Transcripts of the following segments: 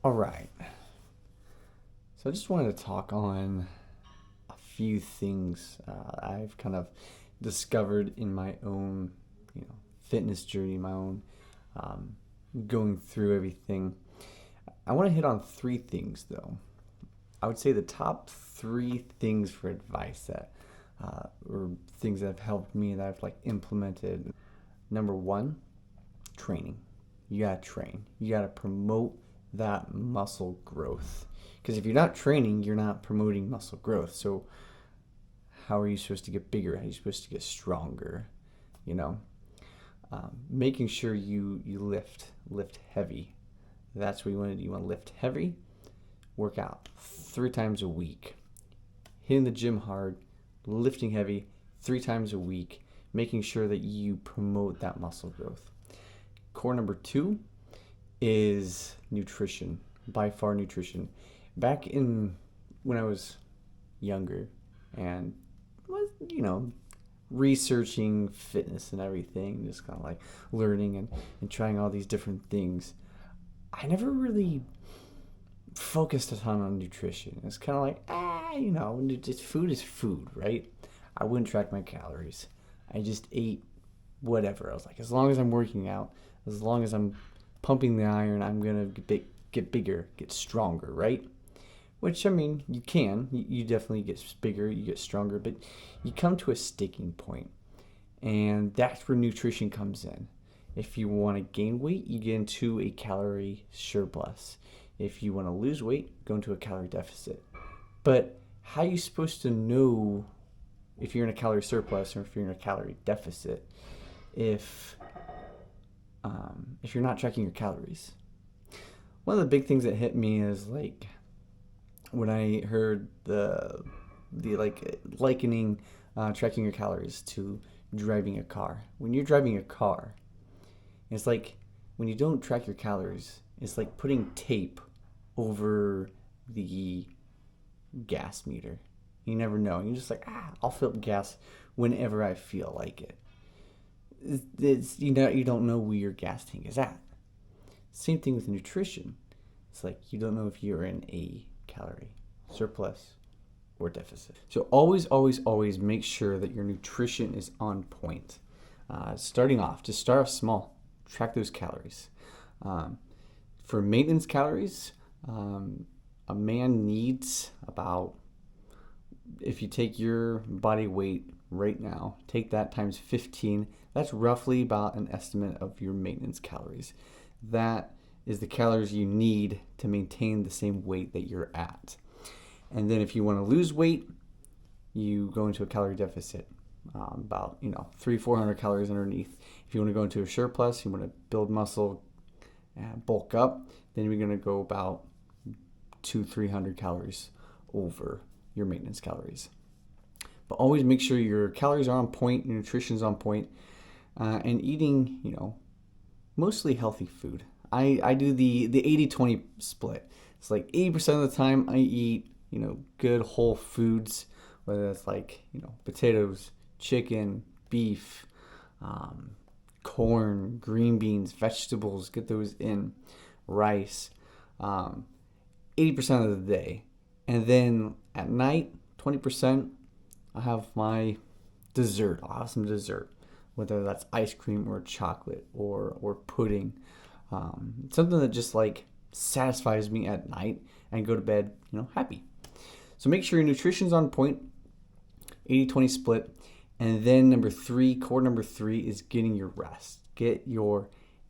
All right. So I just wanted to talk on a few things I've kind of discovered in my own, fitness journey, my own um, going through everything. I want to hit on three things though. I would say the top three things for advice that, or things that have helped me that I've like implemented. Number one, training. You gotta train. You gotta promote that muscle growth. Because if you're not training, you're not promoting muscle growth. So how are you supposed to get bigger? How are you supposed to get stronger? You know, making sure you lift heavy. That's what you want to do. You want to lift heavy, work out 3 times a week, hitting the gym hard, lifting heavy 3 times a week, making sure that you promote that muscle growth. Core number two is nutrition, by far nutrition. Back in when I was younger and was, researching fitness and everything, just kind of like learning and trying all these different things, I never really focused a ton on nutrition. It's kind of like, just food is food, right? I wouldn't track my calories. I just ate whatever. I was like, as long as I'm working out, as long as I'm pumping the iron, I'm gonna get bigger, get stronger, right? Which, I mean, you can. You definitely get bigger, you get stronger, but you come to a sticking point, and that's where nutrition comes in. If you want to gain weight, you get into a calorie surplus. If you want to lose weight, go into a calorie deficit. But how are you supposed to know if you're in a calorie surplus or if you're in a calorie deficit if you're not tracking your calories? One of the big things that hit me is like when I heard the like likening tracking your calories to driving a car. When you're driving a car, it's like when you don't track your calories, it's like putting tape over the gas meter. You never know. You're just like, I'll fill up gas whenever I feel like it. You don't know where your gas tank is at. Same thing with nutrition. It's like you don't know if you're in a calorie surplus or deficit. So always, always, always make sure that your nutrition is on point. Starting off, just start off small. Track those calories. For maintenance calories, a man needs about, if you take your body weight right now, take that times 15, that's roughly about an estimate of your maintenance calories. That is the calories you need to maintain the same weight that you're at. And then if you want to lose weight, you go into a calorie deficit, about 300-400 calories underneath. If you want to go into a surplus, you want to build muscle, bulk up, then you're going to go about 200-300 calories over your maintenance calories. But always make sure your calories are on point, your nutrition's on point, and eating, mostly healthy food. I do the 80-20 split. It's like 80% of the time I eat, good whole foods, whether it's like, potatoes, chicken, beef, corn, green beans, vegetables, get those in, rice, 80% of the day. And then at night, 20%, I have my dessert. I'll have some dessert, whether that's ice cream or chocolate or pudding. Something that just like satisfies me at night and go to bed, happy. So make sure your nutrition's on point, 80-20 split. And then core number three is getting your rest. Get your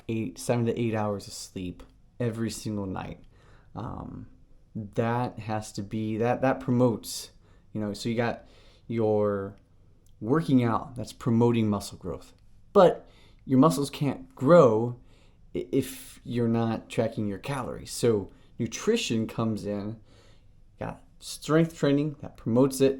7 to 8 hours of sleep every single night. That has to be, that promotes, so you got your working out, that's promoting muscle growth. But your muscles can't grow if you're not tracking your calories. So nutrition comes in, got strength training that promotes it.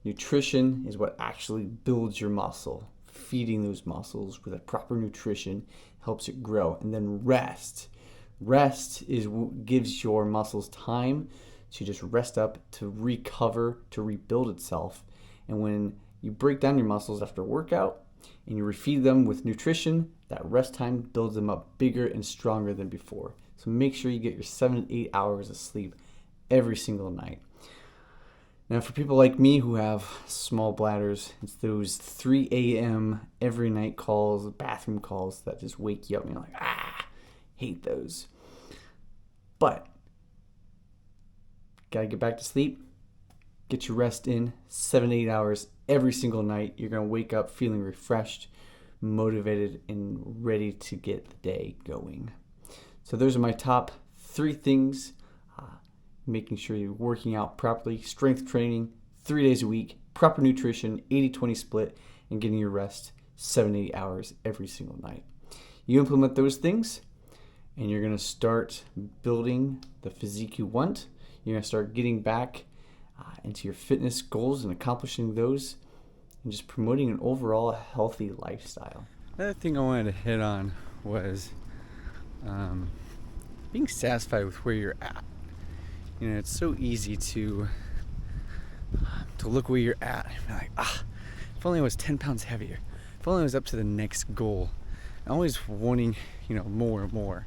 Nutrition is what actually builds your muscle. Feeding those muscles with a proper nutrition helps it grow. And then rest. Rest is what gives your muscles time to just rest up, to recover, to rebuild itself. And when you break down your muscles after workout and you refeed them with nutrition, that rest time builds them up bigger and stronger than before. So make sure you get your 7 to 8 hours of sleep every single night. Now, for people like me who have small bladders, it's those 3 a.m. every night calls, bathroom calls that just wake you up and you're like, hate those. But, gotta get back to sleep, get your rest in, 7 to 8 hours every single night. You're gonna wake up feeling refreshed, motivated, and ready to get the day going. So those are my top 3 things. Making sure you're working out properly, strength training 3 days a week, proper nutrition, 80-20 split, and getting your rest 7 to 8 hours every single night. You implement those things, and you're going to start building the physique you want. You're going to start getting back into your fitness goals and accomplishing those, and just promoting an overall healthy lifestyle. Another thing I wanted to hit on was being satisfied with where you're at. You know, it's so easy to look where you're at and be like, if only I was 10 pounds heavier. If only I was up to the next goal. I'm always wanting, more and more.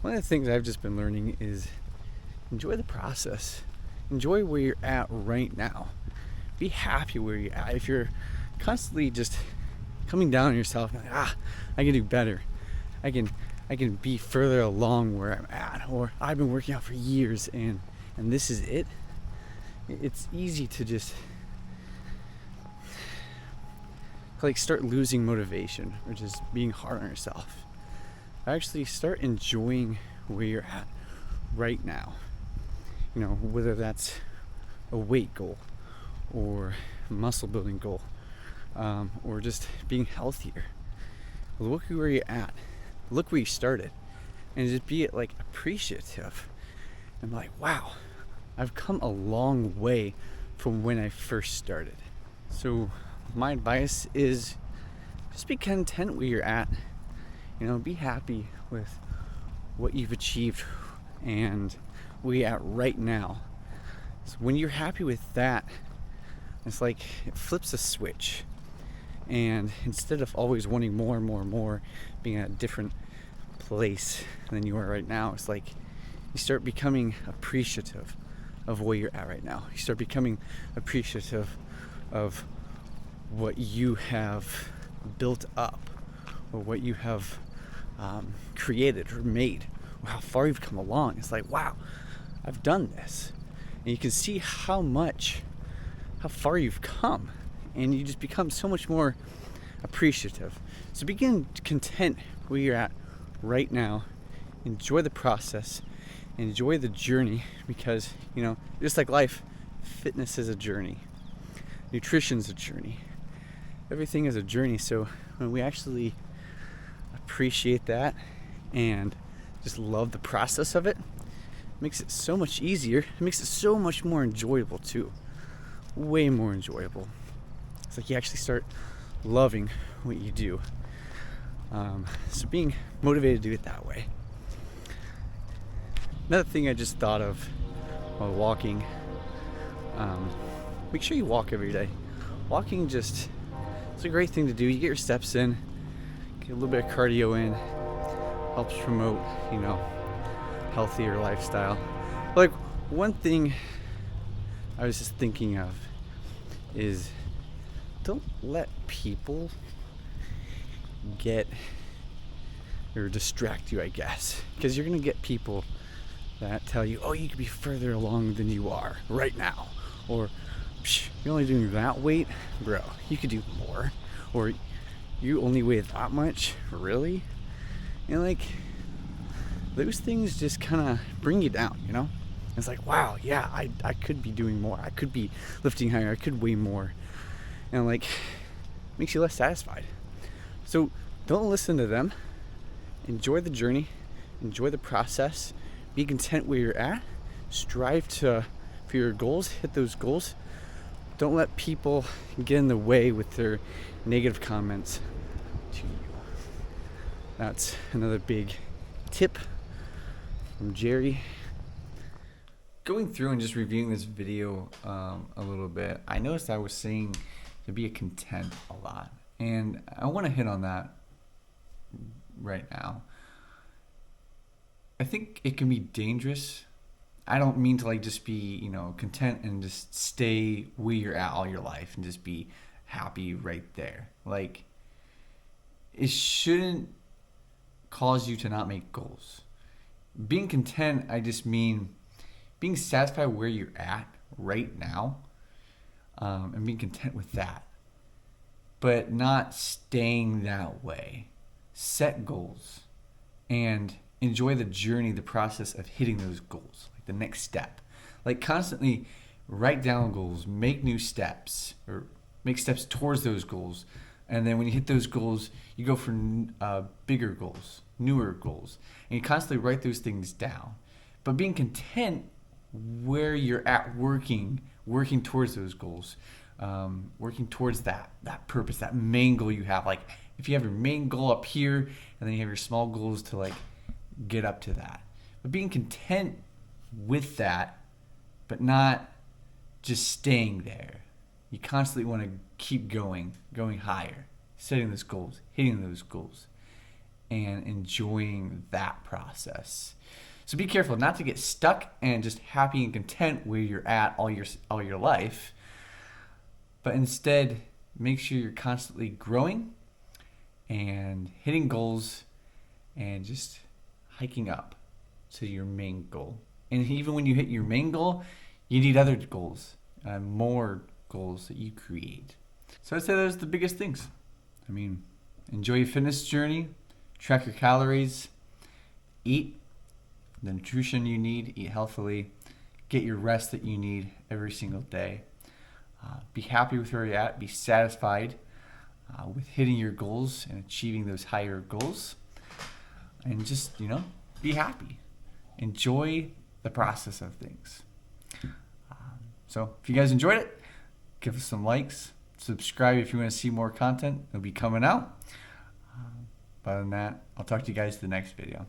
One of the things I've just been learning is enjoy the process. Enjoy where you're at right now. Be happy where you're at. If you're constantly just coming down on yourself, and like, I can do better. I can be further along where I'm at, or I've been working out for years and this is it. It's easy to just start losing motivation or just being hard on yourself. Actually start enjoying where you're at right now. Whether that's a weight goal or muscle building goal, or just being healthier. Look where you're at. Look where you started, and just be appreciative and like, wow, I've come a long way from when I first started. So my advice is just be content where you're at. Be happy with what you've achieved and where you're at right now. So when you're happy with that, it's like it flips a switch. And instead of always wanting more and more and more, being at a different place than you are right now, it's like you start becoming appreciative of where you're at right now. You start becoming appreciative of what you have built up, or what you have created or made, or how far you've come along. It's like, wow, I've done this. And you can see how far you've come. And you just become so much more appreciative. So begin content where you're at right now. Enjoy the process. Enjoy the journey, because, just like life, fitness is a journey. Nutrition's a journey. Everything is a journey. So when we actually appreciate that and just love the process of it, it makes it so much easier. It makes it so much more enjoyable too. Way more enjoyable. It's like you actually start loving what you do. So being motivated to do it that way. Another thing I just thought of while walking, make sure you walk every day. Walking it's a great thing to do. You get your steps in, get a little bit of cardio in, helps promote, healthier lifestyle. But one thing I was just thinking of is, don't let people get or distract you, I guess. Because you're going to get people that tell you, you could be further along than you are right now. Or, you're only doing that weight? Bro, you could do more. Or, you only weigh that much? Really? And those things just kind of bring you down, It's like, wow, yeah, I could be doing more. I could be lifting higher. I could weigh more. And makes you less satisfied. So don't listen to them. Enjoy the journey. Enjoy the process. Be content where you're at. Strive for your goals. Hit those goals. Don't let people get in the way with their negative comments to you. That's another big tip from Jerry. Going through and just reviewing this video a little bit, I noticed I was saying to be content a lot. And I want to hit on that right now. I think it can be dangerous. I don't mean to like just be, content and just stay where you're at all your life and just be happy right there. Like, it shouldn't cause you to not make goals. Being content, I just mean being satisfied where you're at right now, and being content with that, but not staying that way. Set goals and enjoy the journey, the process of hitting those goals, like the next step. Like constantly write down goals, make new steps, or make steps towards those goals. And then when you hit those goals, you go for bigger goals, newer goals. And you constantly write those things down. But being content where you're at working towards those goals, working towards that purpose, that main goal you have. Like if you have your main goal up here and then you have your small goals to like get up to that. But being content with that, but not just staying there. You constantly want to keep going higher, setting those goals, hitting those goals, and enjoying that process. So be careful not to get stuck and just happy and content where you're at all your life, but instead make sure you're constantly growing and hitting goals and just hiking up to your main goal. And even when you hit your main goal, you need other goals, more goals that you create. So I'd say those are the biggest things. I mean, enjoy your fitness journey, track your calories, eat the nutrition you need, eat healthily, get your rest that you need every single day. Be happy with where you're at, be satisfied with hitting your goals and achieving those higher goals. And just, be happy. Enjoy the process of things. So if you guys enjoyed it, give us some likes. Subscribe if you want to see more content. It'll be coming out. Other than that, I'll talk to you guys in the next video.